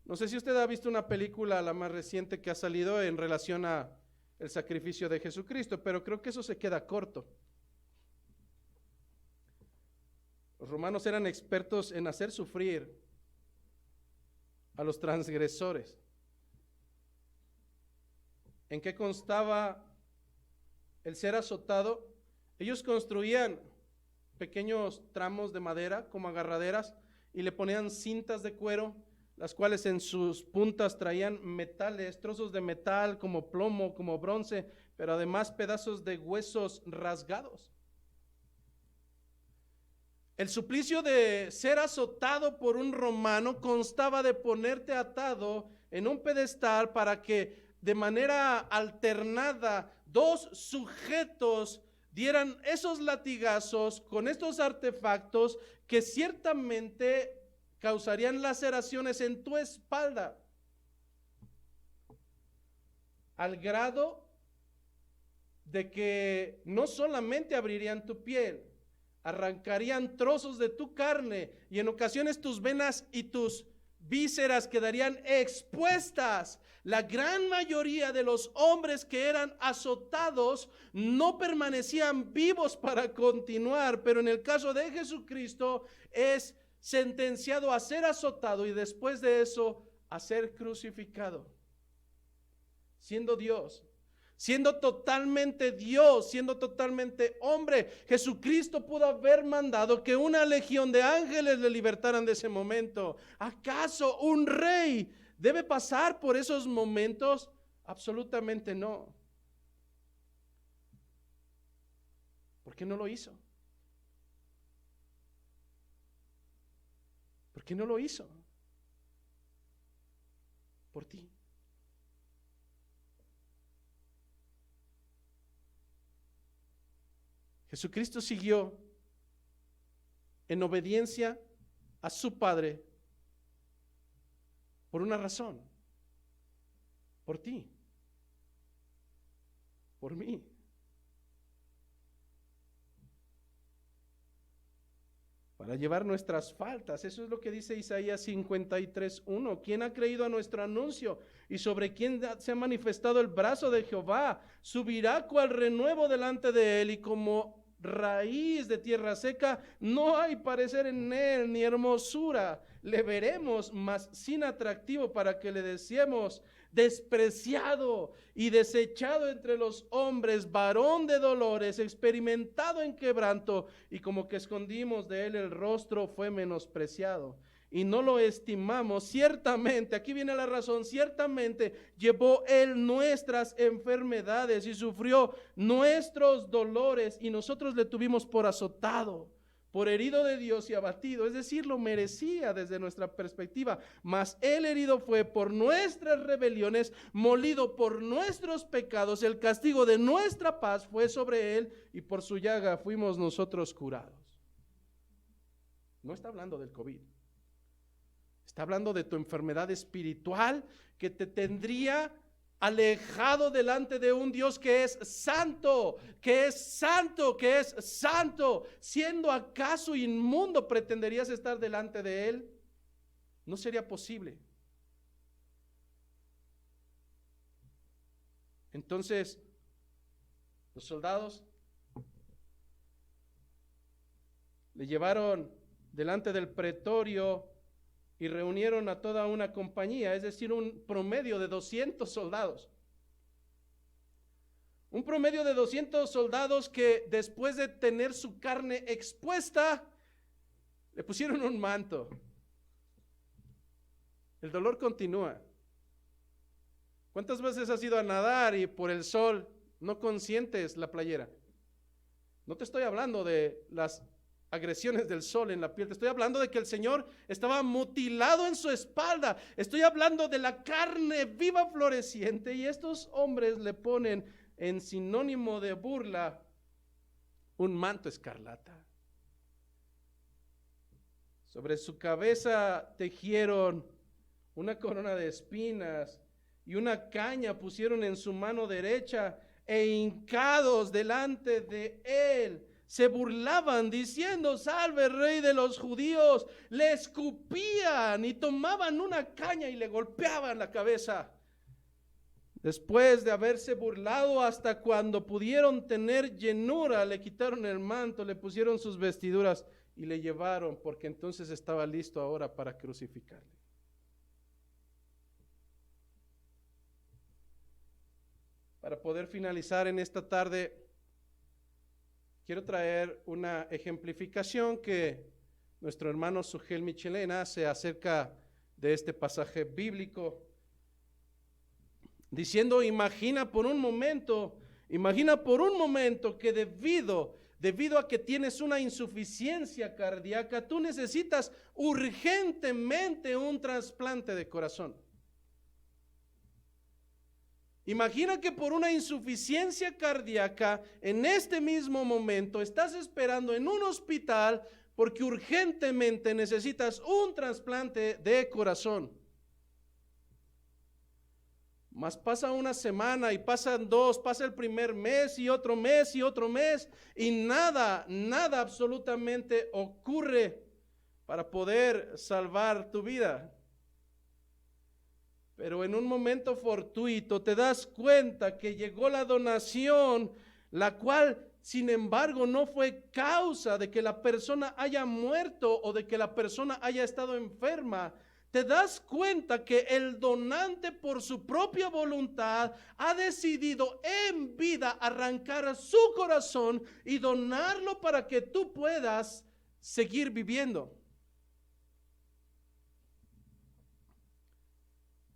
No sé si usted ha visto una película, la más reciente que ha salido en relación a el sacrificio de Jesucristo, pero creo que eso se queda corto. Los romanos eran expertos en hacer sufrir a los transgresores. ¿En qué constaba el ser azotado? Ellos construían pequeños tramos de madera como agarraderas y le ponían cintas de cuero, las cuales en sus puntas traían metales, trozos de metal como plomo, como bronce, pero además pedazos de huesos rasgados. El suplicio de ser azotado por un romano constaba de ponerte atado en un pedestal para que de manera alternada dos sujetos dieran esos latigazos con estos artefactos que ciertamente causarían laceraciones en tu espalda, al grado de que no solamente abrirían tu piel, arrancarían trozos de tu carne y en ocasiones tus venas y tus vísceras quedarían expuestas. La gran mayoría de los hombres que eran azotados no permanecían vivos para continuar, pero en el caso de Jesucristo es sentenciado a ser azotado y después de eso a ser crucificado. Siendo Dios, siendo totalmente Dios, siendo totalmente hombre, Jesucristo pudo haber mandado que una legión de ángeles le libertaran de ese momento. ¿Acaso un rey debe pasar por esos momentos? Absolutamente no. ¿Por qué no lo hizo? ¿Por qué no lo hizo? Por ti. Jesucristo siguió en obediencia a su Padre por una razón, por ti, por mí. para llevar nuestras faltas. Eso es lo que dice Isaías 53:1. ¿Quién ha creído a nuestro anuncio? Y sobre quién se ha manifestado el brazo de Jehová. Subirá cual renuevo delante de él, y como raíz de tierra seca, no hay parecer en él ni hermosura. Le veremos, mas sin atractivo, para que le deseemos. Despreciado y desechado entre los hombres, varón de dolores, experimentado en quebranto, y como que escondimos de él el rostro, fue menospreciado y no lo estimamos. Ciertamente, aquí viene la razón, ciertamente llevó él nuestras enfermedades y sufrió nuestros dolores, y nosotros le tuvimos por azotado, por herido de Dios y abatido. Es decir, lo merecía desde nuestra perspectiva. Mas él herido fue por nuestras rebeliones, molido por nuestros pecados. El castigo de nuestra paz fue sobre él, y por su llaga fuimos nosotros curados. No está hablando del COVID. Está hablando de tu enfermedad espiritual que te tendría alejado delante de un Dios que es santo, que es santo, que es santo. ¿Siendo acaso inmundo pretenderías estar delante de él? No sería posible. Entonces, los soldados le llevaron delante del pretorio y reunieron a toda una compañía, es decir, un promedio de 200 soldados. Un promedio de 200 soldados que después de tener su carne expuesta, le pusieron un manto. El dolor continúa. ¿Cuántas veces has ido a nadar y por el sol no consientes la playera? No te estoy hablando de las agresiones del sol en la piel, te estoy hablando de que el Señor estaba mutilado en su espalda. Estoy hablando de la carne viva floreciente, y estos hombres le ponen en sinónimo de burla un manto escarlata. Sobre su cabeza tejieron una corona de espinas, y una caña pusieron en su mano derecha, e hincados delante de él se burlaban diciendo: salve, rey de los judíos. Le escupían y tomaban una caña y le golpeaban la cabeza. Después de haberse burlado hasta cuando pudieron tener llenura, le quitaron el manto, le pusieron sus vestiduras y le llevaron, porque entonces estaba listo ahora para crucificarle. Para poder finalizar en esta tarde, quiero traer una ejemplificación que nuestro hermano Sugel Michelén hace acerca de este pasaje bíblico, diciendo: imagina por un momento que debido a que tienes una insuficiencia cardíaca, tú necesitas urgentemente un trasplante de corazón. Imagina que por una insuficiencia cardíaca, en este mismo momento, estás esperando en un hospital porque urgentemente necesitas un trasplante de corazón. Mas pasa una semana y pasan dos, pasa el primer mes y otro mes y otro mes, y nada absolutamente ocurre para poder salvar tu vida. Pero en un momento fortuito te das cuenta que llegó la donación, la cual, sin embargo, no fue causa de que la persona haya muerto o de que la persona haya estado enferma. Te das cuenta que el donante, por su propia voluntad, ha decidido en vida arrancar su corazón y donarlo para que tú puedas seguir viviendo.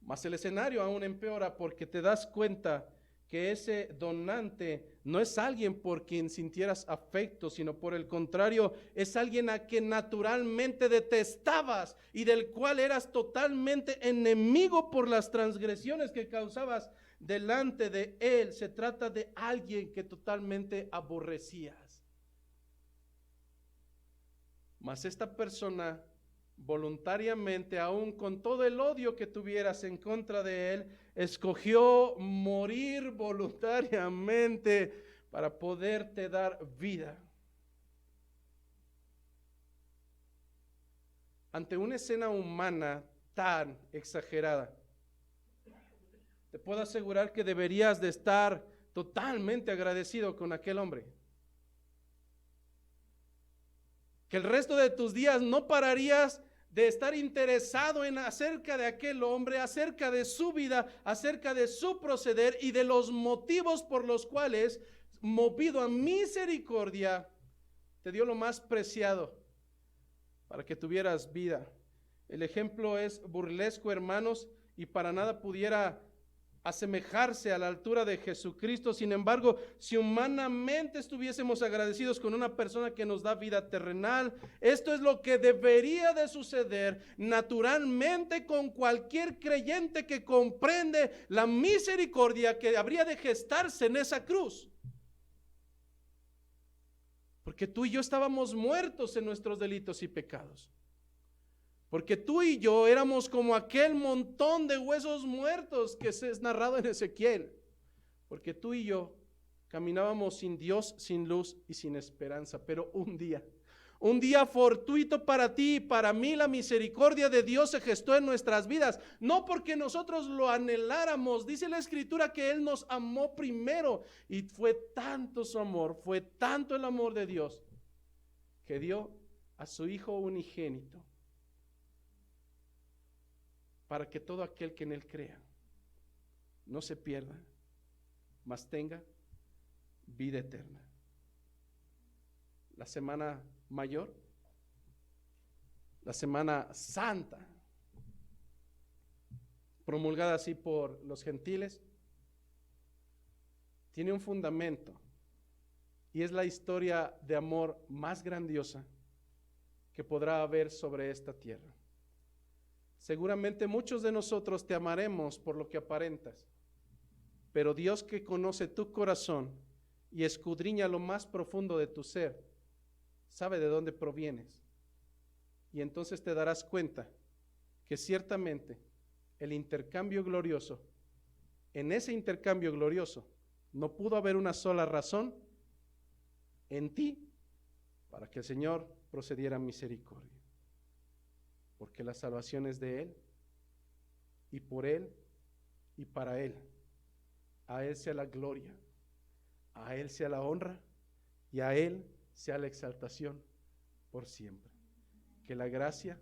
Mas el escenario aún empeora, porque te das cuenta que ese donante no es alguien por quien sintieras afecto, sino por el contrario, es alguien a quien naturalmente detestabas y del cual eras totalmente enemigo por las transgresiones que causabas delante de él. Se trata de alguien que totalmente aborrecías. Mas esta persona, voluntariamente, aún con todo el odio que tuvieras en contra de él, escogió morir voluntariamente para poderte dar vida. ante una escena humana tan exagerada, te puedo asegurar que deberías de estar totalmente agradecido con aquel hombre. Que el resto de tus días no pararías de estar interesado en acerca de aquel hombre, acerca de su vida, acerca de su proceder y de los motivos por los cuales, movido a misericordia, te dio lo más preciado para que tuvieras vida. El ejemplo es burlesco, hermanos, y para nada pudiera asemejarse a la altura de Jesucristo. Sin embargo, si humanamente estuviésemos agradecidos con una persona que nos da vida terrenal, esto es lo que debería de suceder naturalmente con cualquier creyente que comprende la misericordia que habría de gestarse en esa cruz. Porque tú y yo estábamos muertos en nuestros delitos y pecados. Porque tú y yo éramos como aquel montón de huesos muertos que es narrado en Ezequiel. Porque tú y yo caminábamos sin Dios, sin luz y sin esperanza. Pero un día fortuito para ti y para mí, la misericordia de Dios se gestó en nuestras vidas. No porque nosotros lo anheláramos. Dice la Escritura que Él nos amó primero. Y fue tanto su amor, fue tanto el amor de Dios, que dio a su Hijo unigénito, para que todo aquel que en Él crea no se pierda, mas tenga vida eterna. La semana mayor, la semana santa, promulgada así por los gentiles, tiene un fundamento, y es la historia de amor más grandiosa que podrá haber sobre esta tierra. Seguramente muchos de nosotros te amaremos por lo que aparentas, pero Dios, que conoce tu corazón y escudriña lo más profundo de tu ser, sabe de dónde provienes. Y entonces te darás cuenta que ciertamente el intercambio glorioso, en ese intercambio glorioso, no pudo haber una sola razón en ti para que el Señor procediera misericordia. Porque la salvación es de Él, y por Él, y para Él. A Él sea la gloria, a Él sea la honra, y a Él sea la exaltación por siempre. Que la gracia,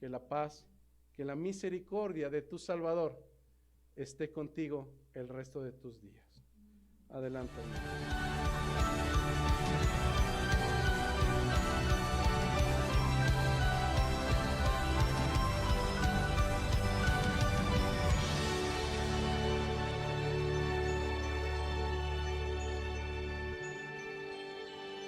que la paz, que la misericordia de tu Salvador esté contigo el resto de tus días. Adelante.